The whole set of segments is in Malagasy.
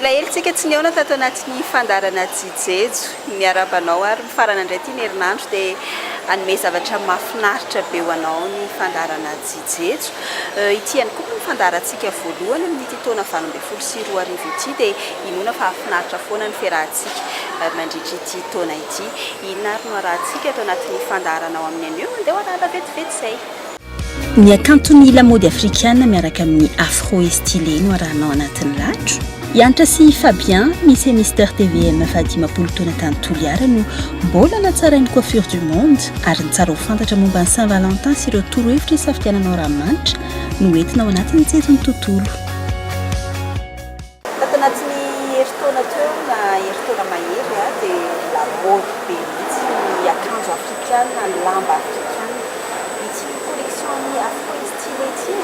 elahelyntsika tsy neona tato anatin'ny fandarana jijejo miarabanao ary mifarana indray ty ny herinandro dia anome zavatra mahafinaritra be ho anao ny fandarana jijejo ity ihany koa ny fandarantsika voalohany amin'ity taona 2024 ity dia inona fa hafinaritra foana ny fiarahantsika mandritra ity taona ity inona ary no arahantsika ato anatin'ny fandarana ao amin'ny anio dia ho anala vetivety izay ny akantony lamody afrikana miaraka amin'ny afro stylé no arahanao anatin'ny latro Yantra sy Fabien, Miss et Mister TVM Fatima taona tany Toliara no mbola natsarainy coiffure du monde ary nitsara ho fantatra momba ny Saint-Valentin sy ireo torohevitra isafidiananao ranomanitra no entinao anatin'ny jejony tontolo. Tato anatin'ny heritaona teo na heritaona mahery dia lamody be mihitsy ny akanjo afrikana, ny lamba afrikana. Ity collection ny afro stylé ity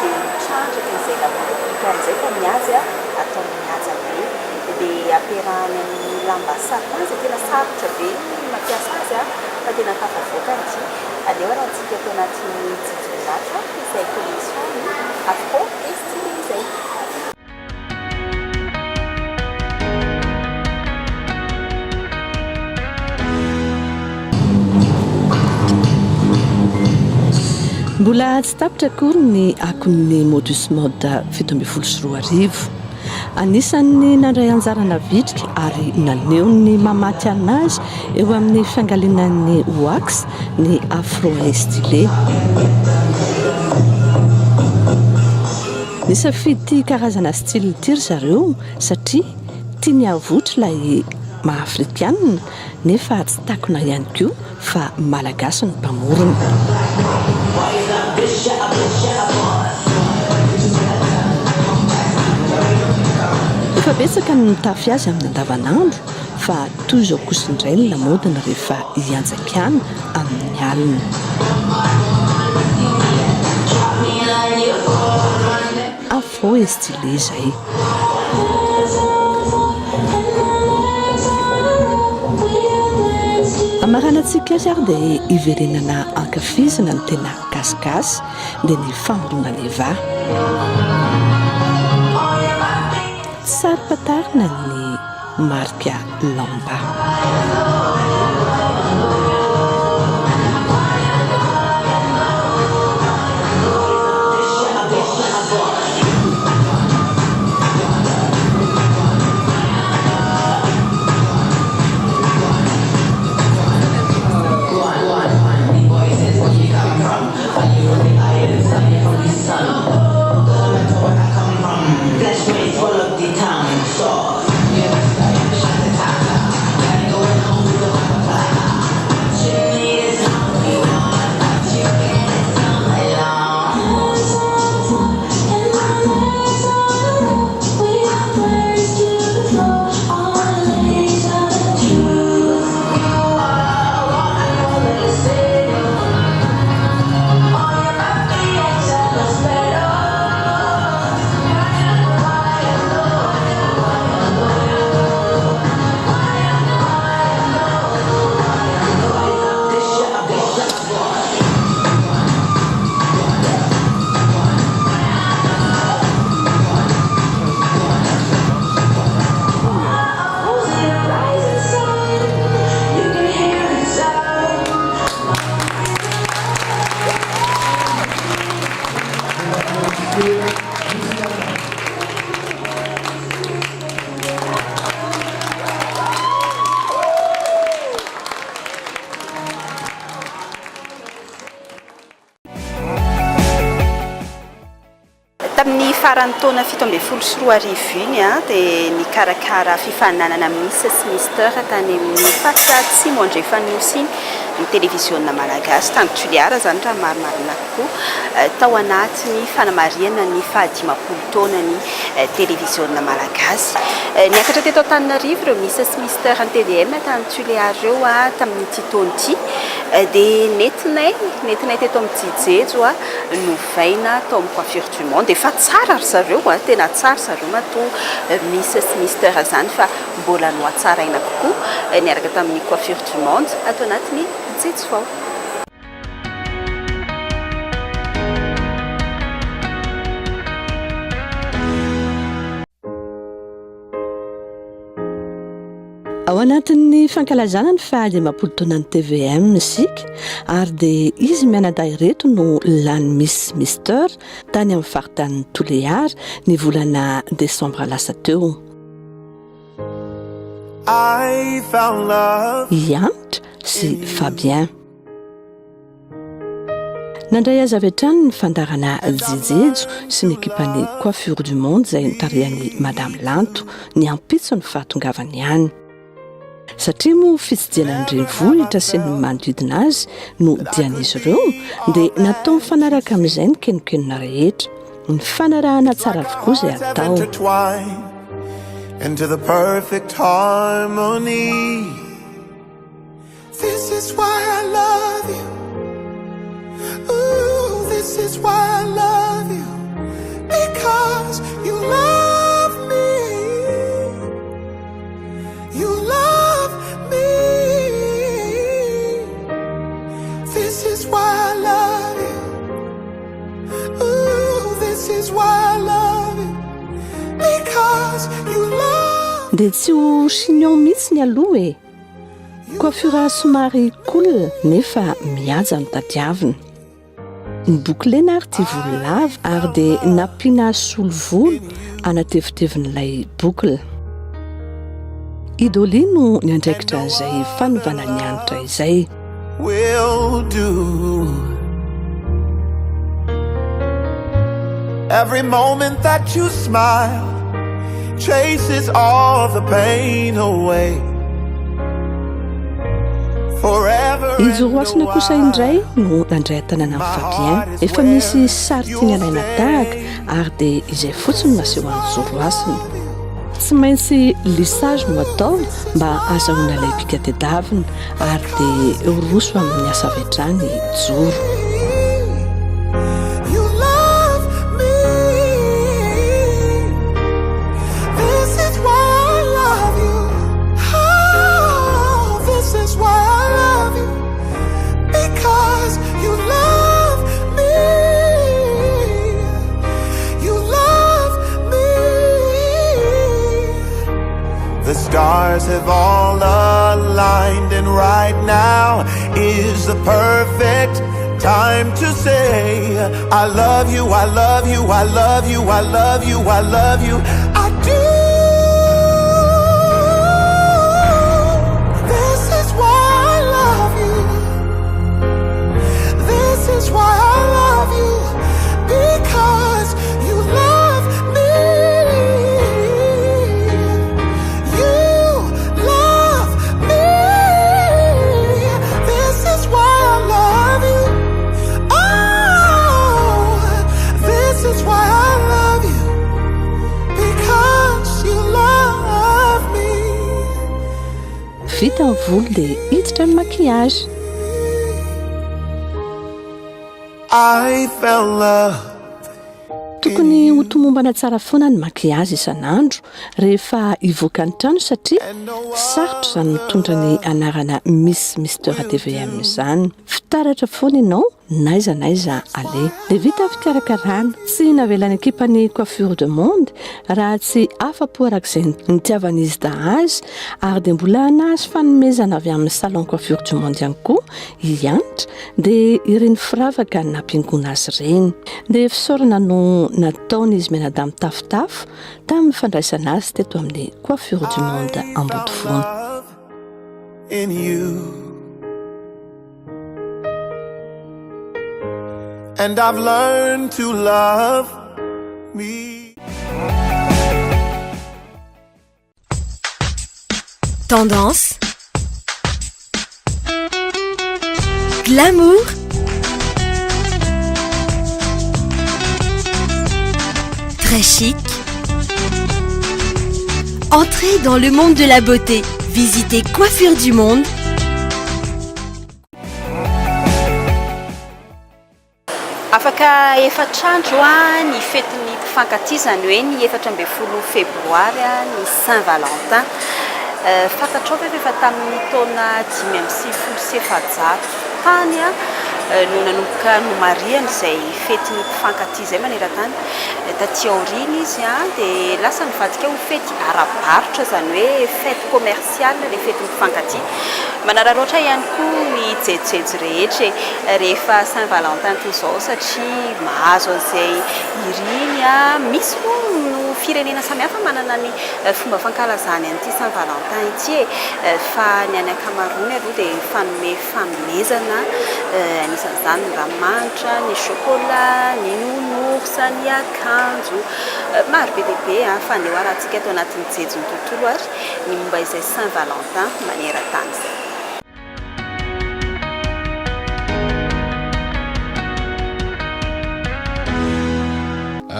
dia mitrandraka izay lamody afrikana izay fa mihazy atao mihaja be dia ampiarahany amin'ny lamba satin izay tena sarotra be mampiasa azy fa tena tafavoaka ity aleo arahantsika atao anatin'ny jijolatra izay collection ny afro stylé izay. Mbola tsy tapitra akory ny akon'ny modus mode 2024 anisan'ny nandray anjarana vitrika ary naneo ny mamaty anazy eo amin'ny fiangalinan'ny wax ny afro stylé. Nisafidy ty karazana style ity ry zareo satria tia ny avotra ilay maha-afrikanina nefa tsy takona ihany koa fa malagasy ny mpamorona. Efa betsaka ny mitafy azy amin'ny andavanandro fa toy izao kosa indray ny lamodina rehefa hianjakana amin'ny alina. Afro stylé izay. Amaranantsika azy ary dia iverenana ankafizina ny tena gasigasy dia ny famorona leva. Sary-patarina ny marika lamba. Tamin'ny faran'ny taona 2024 iny dia nikarakara fifaninanana Miss sy Mister tany amin'ny Fatsy Atsimo Andrefanosiny ny televisionna malagasy tany Toliara zany raha marimarina kokoa tao anatin'ny fanamariana ny 15 taona ny televisionna malagasy. Niakatra teto Antananarivo ireo Miss sy Mister ny TVM tany Toliara ireo tamin'ity taona ity dia nentinay teto amin'ny jijejo novaina tao amin'ny coiffure du monde efa tsara ry zareo tena tsara zareo matoa Miss sy Mister zany fa mbola no atsaraina kokoa niaraka tamin'ny coiffure du monde ato anatin'ny jijejo vao. ao anatin'ny fankalazana ny fahadiam-polo taonan'ny TVM isika ary dia izy mianadahy reto no lany Miss Mister tany amin'ny faritan'ny Toliara ny volana Desambra lasa teo. Ianitra sy Fabien. Nandray azy avy hatrany ny fandarana jejejo sy ny ekipany coiffure du monde izay nitarihan'ny Madame Lanto ny ampitso ny fahatongavany ihany. Satria moa fitsidiana ny renivohitra sy ny manodidina azy no dian'izy ireo dia natao mifanaraka amin'izay ny kenokenona rehetra. Ny fanarahana tsara avokoa izay atao. Into the perfect harmony. This is why I love you. Ooh, this is why I love you. Because you love me. You love me. This is why I love you. Ooh, this is why I love you. Because you love. Dia tsy ho chignon mihitsy ny aloha e. Coiffure somary cool nefa mihaja no tadiavina. Nibouclena ary ty volo lava ary dia nampiana solo volo anatevitevin'ilay boucle. Idoli no ny andraikitra izay fanovana ny anitra izay. Will do. Every moment that you smile chases all the pain away. Forever. Izy roasina kosa indray no nandray tanana amin'ny Fabien. Efa misy sary tiany alaina tahaka ary dia izay fotsiny naseho an'ny zoroasina. Tsy maintsy lissage no atao mba azahoana ilay bika tedavina ary dia roso amin'ny asa avy hatrany joro. The stars have all aligned, and right now is the perfect time to say I love you, I love you, I love you, I love you, I love you, I do. This is why I love you. This is why I love you. Because you love me. Vita ny volo dia hiditra ny maquillage. I fell love. Tokony ho tomombana tsara foana ny maquillage isan'andro rehefa hivoaka ny trano satria sarotra izany mitondra ny anarana Miss Mister TVM izany. Fitaratra foana ianao naiza ale. Dia vita fikarakarana tsy navelany ekipany coiffure du monde raha tsy afa-po arak'izay nitiavan'izy dahazy ary dia mbola nahazo fanomezana avy amin'ny salon coiffure du monde ihany koa ianitra dia ireny firavaka nampiaingona azy ireny. Dia fisaorana no nataon'izy menadamy tafotafo tamin'ny fandraisana azy teto amin'ny coiffure du monde Ambodivoana. In you. And I've learned to love me. Tendance, glamour, très chic. Entrez dans le monde de la beauté. Visitez Coiffure du Monde. Afaka efatrandro ny fetin'ny mpifankatizana hoe ny 14 febroary ny Saint-Valentin. Fantatrao fa efa tamin'ny taona 5 sy 7 tany no nanomboka no mariany izay fety ny mpifankatia izay maneran-tany taty aoriana izy dia lasa nivadika ho fety ara-barotra zany hoe fety commerciale ilay fety ny mpifankatia manararaotra ihany koa ny jejojejo rehetra rehefa Saint-Valentin toy izao satria mahazo an'izay iriny misy moa no firenena samihafa manana ny fomba fankalazany an'ity Saint-Valentin ity fa ny any ankamaroany aloha dia fanome fanomezana anisan'izany ny ranomanitra, ny chocolat, ny nounours, ny akanjo maro be dia be fa andehoarantsika eto anatin'ny jejony tontolo ary ny momba izay Saint-Valentin maneran-tany izay.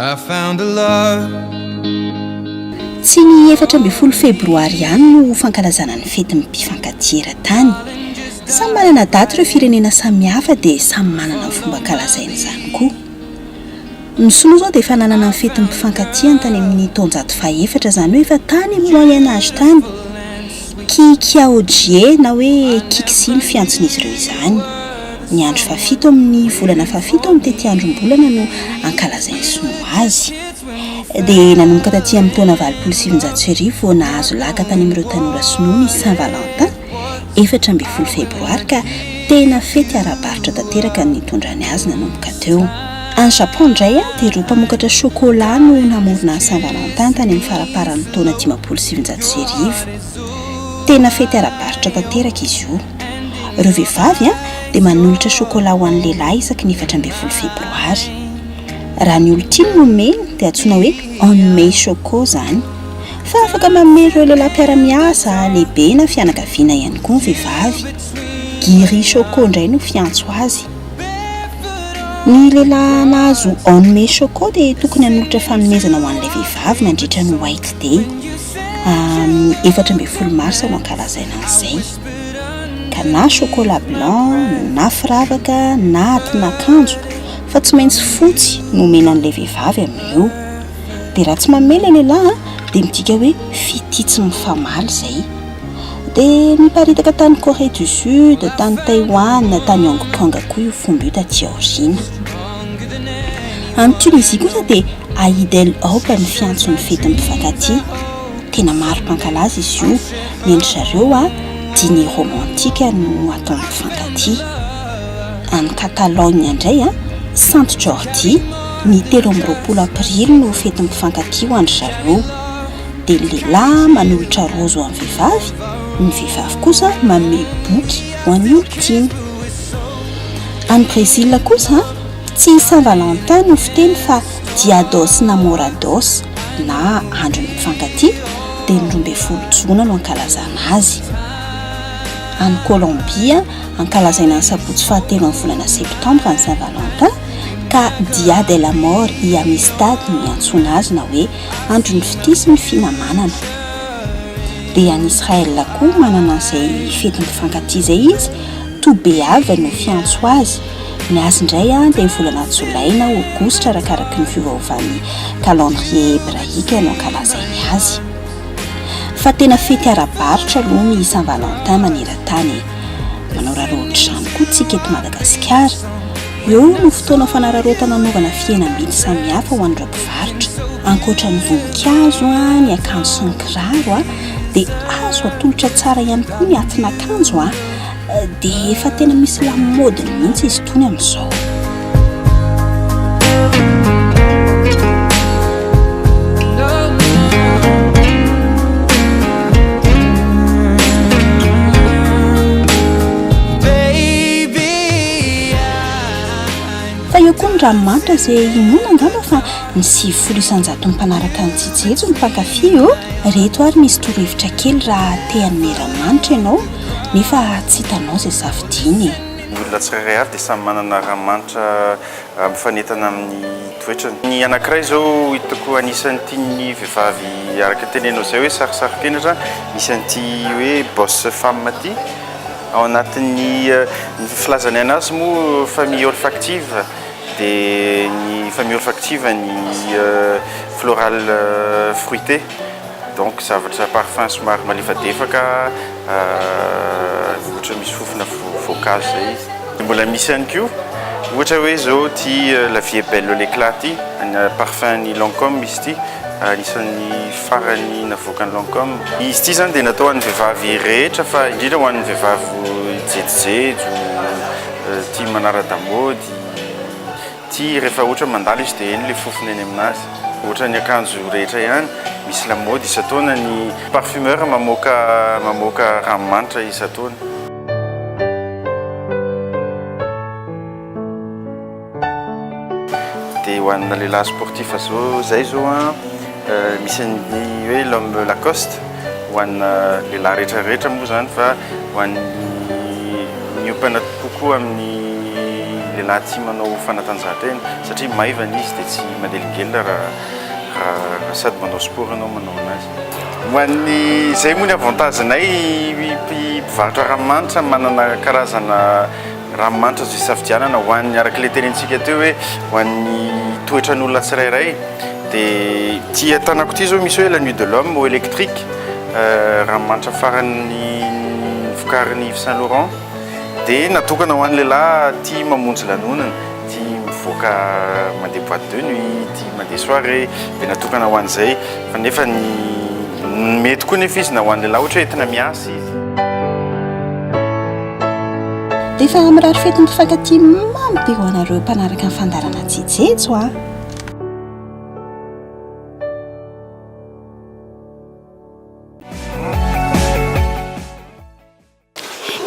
I found a love. Tsy ny 14 febroary ihany no fankalazana ny fetin'ny mpifankatia eran-tany. Samy manana daty ireo firenena samihafa dia samy manana ny fomba kalazaina izany koa. Ny sinoa zao dia efa nanana ny fetin'ny mpifankatia tany amin'ny taonjato faha-efatra izany hoe efa tany amin'ny moyen âge tany. Kiaodjie na hoe kiksi ny fiantson'izy ireo izany. Ny andro fafito amin'ny volana fafito amin'ny tety androm-bolana no ankalazainy sinoa azy. Dia nanomboka taty amin'ny taona 1709 vao nahazo laka tany amin'ireo tanora sinoa ny Saint-Valentin 14 febroary ka tena fety ara-barotra tanteraka ny tondrany azy nanomboka teo. Any Japon indray dia ireo mpamokatra chocolat no namorona ny Saint-Valentin tany amin'ny faraparan'ny taona 1700. Tena fety ara-barotra tanteraka izy io. Ireo vehivavy dia manolotra chocolat ho an'ny lehilahy isaky ny 14 febroary. Raha ny olon-tiany no omeny dia antsoina hoe en-mai choco izany. Fa afaka manome ireo lehilahy mpiara-miasa lehibe na fianakaviana ihany koa ny vehivavy. Giri choco indray no fiantso azy. Ny lehilahy nahazo en-mai choco dia tokony hanolotra fanomezana ho an'ilay vehivavy mandritra ny White Day. 14 mars no ankalazaina an'izay. Ka na chocolat blanc, na firavaka, na atin'akanjo fa tsy maintsy fotsy no omena an'ilay vehivavy amin'io. Dia raha tsy manome ilay lehilahy dia midika hoe fety tsy mifamaly izay. Dia miparitaka tany Corée du Sud, tany Taïwan, tany Hong Kong koa io fomba io taty aoriana. Any Tunisie kosa dia Aïd el-Ob ny fiantson'ny fetin'ny mpifankatia. Tena maro mpankalaza izy io. Ny endry zareo dîner romantique no ataon'ny mpifankatia. Any Catalogne indray Saint Jordi ny 13 aprily no fetin'ny mpifankatia ho andry zareo. Dia ny lehilahy manolotra rozo ho an'ny vehivavy, ny vehivavy kosa manome boky ho an'ny olon-tiany. Any Brésil kosa tsy Saint-Valentin no fiteny fa Dia dos Namorados na andron'ny mpifankatia dia ny 12 jona no ankalazana azy. Any Colombia ankalazaina ny sabotsy fahatelo amin'ny volana septambra ny Saint-Valentin ka Dia de l'Amor y Amistad no antsoina azy na hoe andron'ny fitisy ny finamanana. Dia any Israel koa manana an'izay fetin'ny mpifankatia izay izy, Tobeav no fiantso azy. Ny azy indray dia ny volana jolay na aogositra arakaraky ny fiovaovan'ny calendrier hébraïque no ankalazainy azy. Fa tena fety ara-barotra aloha ny Saint-Valentin maneran-tany. Manao rarotry izany koa tsika eto Madagasikara. Eo no fotoana fanararaotana anaovana fihenam-bidy samihafa ho an'ireo mpivarotra. Ankoatra ny voninkazo, ny akanjo sy ny kiraro dia azo atolotra tsara ihany koa ny atin'akanjo dia efa tena misy lamodiny mihitsy izy tony amin'izao. Fa eo koa ny ranomanitra izay inoana angamba fa ny 20 isanjato mpanaraka ny tsijejo ny mpankafy reto ary misy torohevitra kely raha te hanome ranomanitra ianao nefa tsy hitanao izay safidiany. Ny olona tsirairay avy dia samy manana ranomanitra mifanentana amin'ny toetrany. Ny anankiray izao hitako anisan'ny tian'ny vehivavy araka tenenao izay hoe sarisari-penatra misy an'ity hoe bosse femme ity. Ao anatin'ny filazany anazy moa famille olfactive dia ny famille olfactive ny floral fruité. Donc zavatra parfum somary malefadefaka ohatra misy fofona voankazo izay. mbola misy ihany koa ohatra hoe zao ty la vie est belle l'éclat ty parfum ny Lancôme misy ty anisan'ny farany navoakan'ny Lancôme izy ty zany dia natao an'ny vehivavy rehetra fa indrindra ho an'ny vehivavy jejojejo ty manara-damody ty rehefa ohatra mandalo izy dia eny le fofony eny aminazy ohatra ny akanjo rehetra ihany misy lamody isataona ny parfumeur mamoaka ranomanitra isataona. Dia ho anna lehilahy sportif zao zay zao misy ny hoe l'homme Lacoste ho anna lehilahy rehetrarehetra moa zany fa ho an'ny miompana kokoa amin'ny lehilahy tsy manao fanatanjahantena satria maivana izy dia tsy manelingelina raha sady manao sport anao manao anazy. Ho an'ny zay moa ny avantagenay mpivarotra ranomanitra manana karazana ranomanitra zay safidianana ho an'ny araka le tenentsika teo hoe ho an'ny toetran'olona tsirairay dia ty atanako ty zao misy hoe la nuit de l'homme au électrique ranomanitra farany vokarin'ny Yves Saint Laurent dia natokana ho an'ny lehilahy ty mamonjy lanonana ty mivoaka mandeha boîte de nuit ty mandeha soirée dia natokana ho an'izay fa nefa ny mety koa nefa izy na ho an'ny lehilahy ohatra hoe entina miasa izy. Rehefa mirary fety mifankatia mamy be ho anareo mpanaraka ny fandarana jejejo a.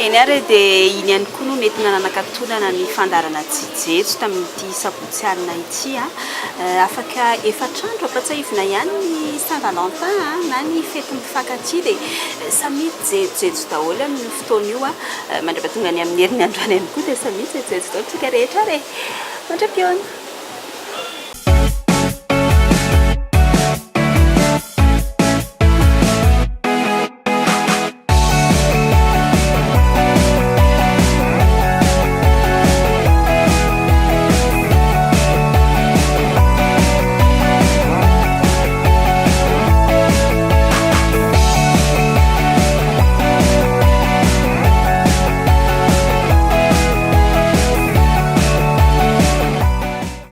Eny ary dia iny ihany koa no mety nananakatonana ny fandarana jejejo tamin'ity sabotsy alina ity afaka efatrandro ampatsahivina ihany ny Saint-Valentin na ny fety mifankatia dia samy jejejo daholo amin'ny fotoana io mandrapatonga ny amin'ny herinandro any ihany koa dia samy jejejo daholo tsika rehetra re mandra-piona.